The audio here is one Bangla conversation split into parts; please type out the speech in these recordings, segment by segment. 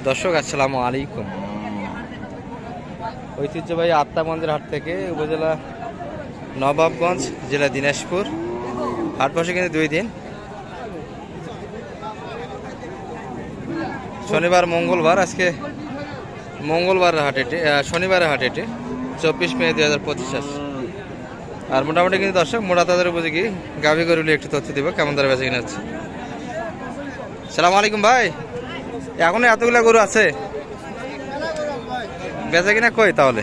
দর্শক আসসালামু আলাইকুম। ঐতিহ্যবাহী আত্মা মন্দির হাট থেকে উপজেলা নবাবগঞ্জ, জেলা দিনাজপুর। হাট বসে কিন্তু 2 দিন, শনিবার মঙ্গলবার। আজকে মঙ্গলবার হাট এটি, শনিবারের হাট এটি 24 মে 2025। আর মোটামুটি কিন্তু দর্শক মোটা তাদের উপযোগী গাভী গরুগুলি একটু তথ্য দিব কেমন দরে বেচা কিনা হচ্ছে। সালাম আলাইকুম ভাই, এখনো এতগুলা গরু আছে, বেচা কিনা কই তাহলে?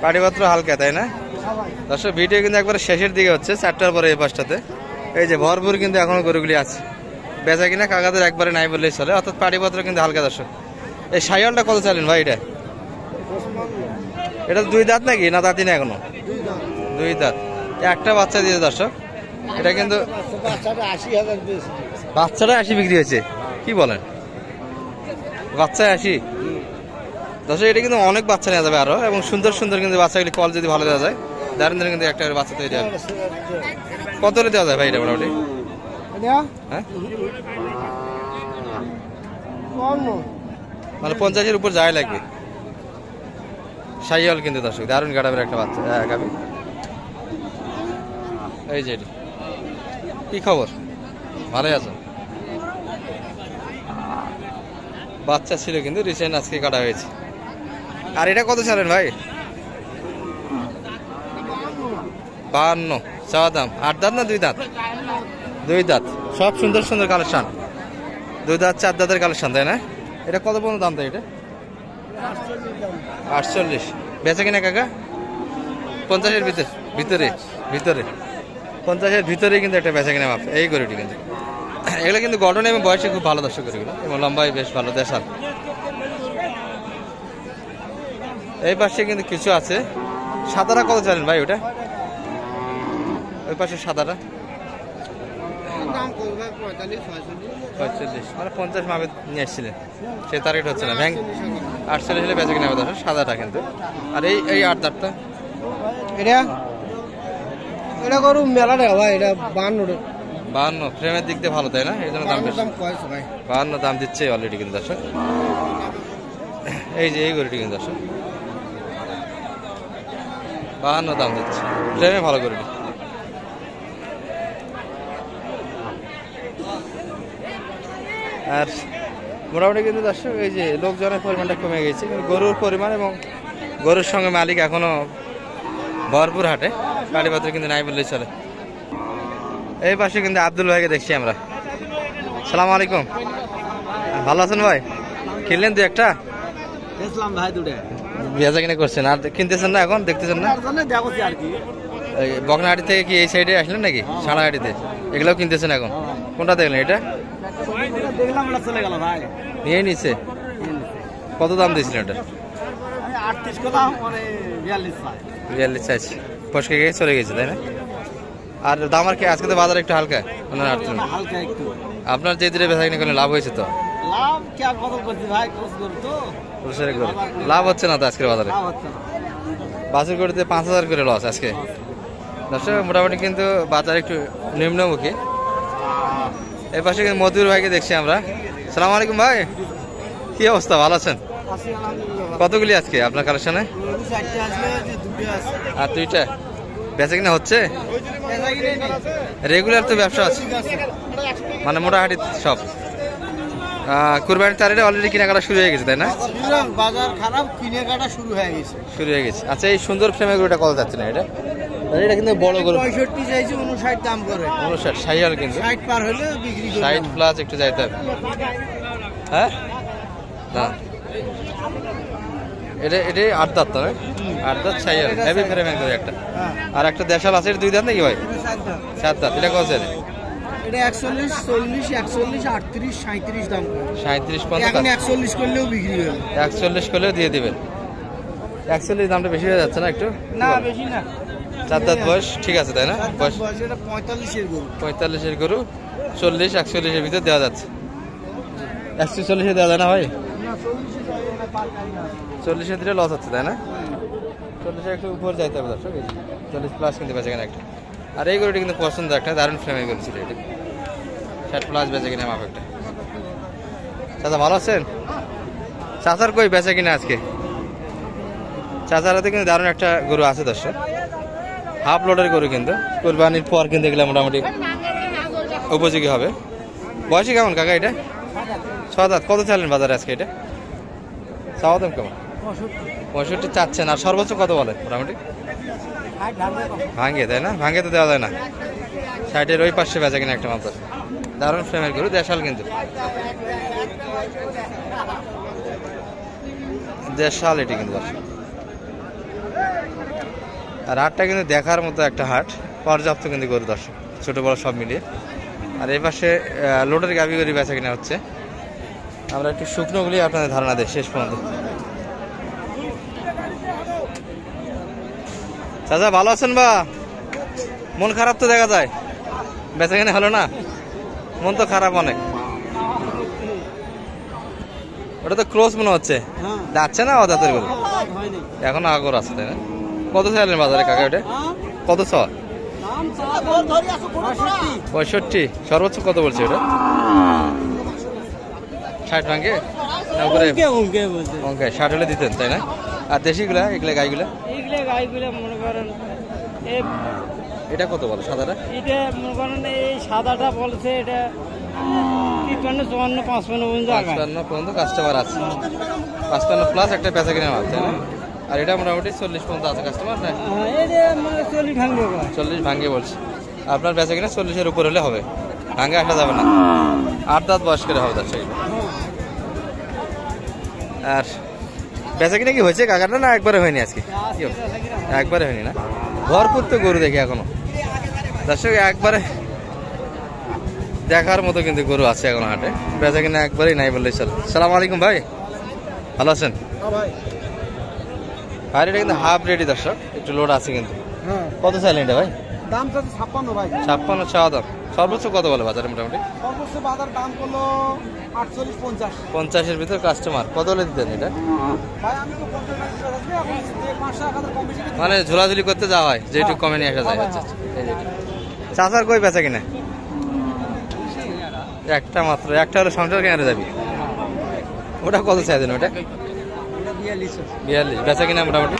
পাটিপত্র হালকা, তাই না? দর্শক ভিডিও কিন্তু একবারে শেষের দিকে হচ্ছে, 4টার পরে এই পাশটাতে। এই যে ভরপুর কিন্তু এখনো গরুগুলি আছে, বেচা কিনা কাকাদের একবারে নাই বললেই চলে, অর্থাৎ পাটিপত্র কিন্তু হালকা। দর্শক এই সাইওয়ালটা কত চালেন ভাই? এটা 2 দাঁত নাকি না দাঁতই না এখনো? 2 দাঁত, একটা বাচ্চা দিয়েছে দর্শক। এটা কিন্তু বাচ্চাটা 80 বিক্রি হয়েছে, কি বলেন? বাচ্চায় 80? দর্শক এটা কিন্তু অনেক বাচ্চা নেওয়া যাবে আরো, এবং সুন্দর সুন্দর কিন্তু বাচ্চাগুলি কল যদি ভালো দেওয়া যায়, দারুণ দারুণ কিন্তু একটা বাচ্চা তৈরি হবে। কত হলে দেওয়া যায় ভাই এটা মোটামুটি? হ্যাঁ, মানে 50-এর উপর যায় লাগবে। সাইওয়াল কিন্তু দর্শক, দারুণ গাড়াবের একটা বাচ্চা গাবি। এই যে কি খবর, ভালোই আছো? বাচ্চা ছিল কিন্তু রিসেন্ট আজকে কাটা হয়েছে। আর এটা কত চালেন ভাই? 52 চাওয়া দাম। 8 দাঁত না 2 দাঁত? 2 দাঁত, সব সুন্দর সুন্দর কালেকশন। 2 দাঁত 4 দাঁতের কালেকশন, তাই না? এটা কত পর্যন্ত দাম? তাই এটা 48। বেচা কিনা কাকা 50-এর ভিতরে 50-এর ভিতরে কিন্তু একটা বেচা কিনা মাপ এই গরুটি কিন্তু। এগুলো কিন্তু গঠন এবং বয়সে খুব ভালো দর্শক গরুগুলো, এবং লম্বাই বেশ ভালো দেশাল। এই পাশে কিন্তু কিছু আছে। সাদাটা কত চালেন ভাই ওটা? ওই পাশে সাদাটা 45, মানে 50 মাপে নিয়ে আসছিলেন, সে টার্গেট হচ্ছে না। ব্যাংক 48 হলে বেচা কিনা হবে দর্শক, সাদাটা কিন্তু। আর এই 8 দাঁতটা এটা গরু মেলা টাকা ভাই, এটা 52 ফ্রেমের দিক দিয়ে ভালো, তাই না? এই জন্য দাম বেশি। 52 দাম দিচ্ছে অলরেডি কিন্তু দর্শক। এই যে এই গরুটি কিন্তু দর্শক 52 দাম দিচ্ছে, ফ্রেমে ভালো গরুটি। আর মোটামুটি কিন্তু দর্শক এই যে লোকজনের পরিমাণটা কমে গেছে, কিন্তু গরুর পরিমাণ এবং গরুর সঙ্গে মালিক এখনো ভরপুর হাটে, পাটিপত্র কিন্তু নাই বললেই চলে। এই পাশে কিন্তু আব্দুল ভাইকে দেখছি আমরা। সালাম আলাইকুম, ভালো আছেন ভাই? কিনলেন 2-একটা? বেচা কিনা করছেন আর কিনতেছেন না এখন? দেখতেছেন না? বকনাহাটি থেকে কি এই সাইডে আসলেন নাকি? সাড়াহাটিতে এগুলাও কিনতেছেন এখন? কোনটা দেখলেন? এটা নিয়ে নিচ্ছে? কত দাম দিয়েছিলেন এটা? 42 চাইছি, ফসকে গিয়ে চলে গেছে, তাই না? আর দাম আর কি আজকে তো বাজার একটু হালকা, আপনার যে দিনে বেচা কিনা করলে লাভ হয়েছে তো? লাভ হচ্ছে না তো আজকের বাজারে? বাজার করতে 5000 করে লস আজকে দর্শক। মোটামুটি কিন্তু বাজার একটু নিম্নমুখী। এই পাশে কিন্তু মধুর ভাইকে দেখছি আমরা। সালাম আলাইকুম ভাই, কি অবস্থা, ভালো আছেন? কতগুলি আজকে আপনার কালেকশনে? আর 2টা বেচা কিনা হচ্ছে? রেগুলার তো ব্যবসা আছে, মানে মোটাহাটি সব। কুরবানির তারিখে অলরেডি কেনাকাটা শুরু হয়ে গেছে, তাই না? বাজার খারাপ, কেনাকাটা শুরু হয়ে গেছে। আচ্ছা, এই সুন্দর ফ্রেমের গরুটা কত যাচ্ছে না? এটা কিন্তু বড় গরু 65 চাইছে, 59 দাম করে। 59 সাইয়াল কিন্তু 60 পার হলে বিক্রি করে 60 প্লাস একটু যাইতে হবে। হ্যাঁ না, এটা 8 দাঁত, তবে 8 দাঁত সাইয়াল হেভি ফ্রেমের গরু একটা। আর একটা দেশাল আছে, 2 দাঁত নাকি ভাই? 7 দাঁত। এটা কত চাইছে? এটা 41, 40, 41, 38, 37 দাম করে। 37 পর্যন্ত এখন 41 করলেও বিক্রি হবে। 41 করলেও দিয়ে দিবেন। 41 দামটা বেশি হয়ে যাচ্ছে না একটু? না বেশি না, 4 দাঁত বয়স ঠিক আছে, তাই না? বয়স 45-এর গরু। 45-এর গরু 40-41-এর ভিতরে দেওয়া যাচ্ছে। 140-এ দেওয়া যায় না ভাই? 40-এ দিলে লস হচ্ছে, তাই না? 40-এর একটু উপর যাইতে হবে দর্শক, 40 প্লাস কিন্তু বেচে কেনা একটা। আর এই গরুটি কিন্তু পছন্দ, একটা দারুণ ফ্রেমের গরু ছিল এটা, 60 প্লাস বেচে কিনা মাপ একটা। চাচা ভালো আছেন? চাচার কই বেচা কিনা আজকে? চাচার হাতে কিন্তু দারুণ একটা গরু আছে দর্শক, হাফ লোডের গরু, কিন্তু কোরবানির পর কিন্তু এগুলো মোটামুটি উপযোগী হবে। বয়সে কেমন কাকা এটা? 6 দাঁত। কত চাইলেন বাজারে আজকে এটা? চাওয়া দাম কেমন? 65 চাচ্ছেন। আর সর্বোচ্চ কত বলে মোটামুটি? ভাঙ্গে, তাই না? ভাঙ্গে তো দেওয়া যায় না। 60-এর ওই পাশে বেচা কিনা একটা মাত্র। দারুণ ফ্রেমের গরু, দেশাল কিন্তু, দেশাল এটি কিন্তু দর্শক। আর হাটটা কিন্তু দেখার মতো একটা হাট, পর্যাপ্ত কিন্তু গরু দর্শক, ছোট বড় সব মিলিয়ে। আর এই পাশে লোডের গাভি গরু বেচা কিনা হচ্ছে। আমরা একটু শুকনোগুলি আপনাদের ধারণা দেয় শেষ পর্যন্ত। চাচা ভালো আছেন? বা মন খারাপ তো দেখা যায়, বেচা কিনা হলো না, মন তো খারাপ অনেক। ওটা তো ক্রস মনে হচ্ছে, যাচ্ছে না দাঁতের গরু, এখন আগর আছে, তাই না? কত চাইলেন বাজারে কাকা ওটা? কত ছ? 65। সর্বোচ্চ কত বলছে ওটা? 60 ভাঙ্গে? উপরে 60 হলে দিতেন, তাই না? আর দেশিগুলা এগুলা গাইগুলা মনে করেন এটা কত বলে সাদাটা? এটা মনে করেন এই সাদাটা বলছে এটা 54, 55 পর্যন্ত কাস্টমার আছে, 55 প্লাস একটা বেচা কিনা মাল, তাই না? আর এটা মোটামুটি 40 পর্যন্ত আছে কাস্টমার, না? 40 ভাঙ্গে বলছে। আপনার বেচা কিনা 40-এর উপর হলে হবে, ভাঙ্গে আসা যাবে না। 8 দাঁত বয়স করে হবে তার সেই। আর বেচা কিনা কি হয়েছে কাকাটা, না একবারে হয়নি আজকে? একবারে হয়নি না? ভরপুর তো গরু দেখি এখনো দর্শক, একবারে দেখার মতো কিন্তু গরু আছে এখন হাটে, বেচা কিনা একবারেই নাই বললেই চলে। সালাম আলাইকুম ভাই, ভালো আছেন? ভাই এটা কিন্তু হাফ রেডি দর্শক, একটু লোড আছে কিন্তু। কত চাইলেন এটা ভাই? দাম তো 56 ভাই। 56 চাওয়া দাম। সর্বোচ্চ কত বলে বাজারে মোটামুটি? সর্বোচ্চ বাজার দাম করলো 48, 50। 50-এর ভিতর কাস্টমার কত হলে দিতেন এটা? ভাই আমি তো 50 টাকা দিতে এখন 5 টাকা কম বেশি মানে ঝোলাঝুলি করতে যাওয়া হয়, যেটুকু কমে নিয়ে আসা যায়। আচ্ছা, এই যে চাচার কই বেচা কিনা? একটা মাত্র, একটা হলে সংসার কেনারে যাবি। ওটা কত চাইছেন ওটা? 42। বেচা কিনা মোটামুটি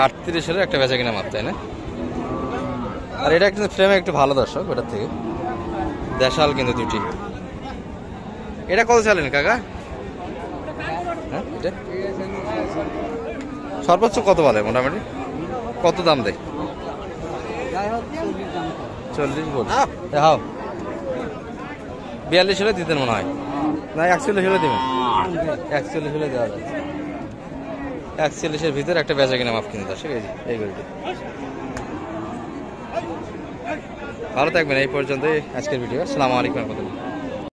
38 হলে একটা বেচা কিনা মাত্র, তাই না? আর এটা কিন্তু ফ্রেমে একটু ভালো দর্শক, ওটার থেকে দেশাল কিন্তু দুটি। এটা কত চাইলেন কাকা? হ্যাঁ, এটা সর্বোচ্চ কত বলে মোটামুটি, কত দাম দেয়? 40 বল। হ্যাঁ, 42 হলে দিতেন মনে হয়, না 41 হলে দেবেন? 41 হলে দেওয়া যায়। 41-এর ভিতরে একটা বেচা কিনা মাপ কিনে দর্শক, এই গরুটি। ভালো থাকবেন। এই পর্যন্তই আজকের ভিডিও। আসসালামু আলাইকুম।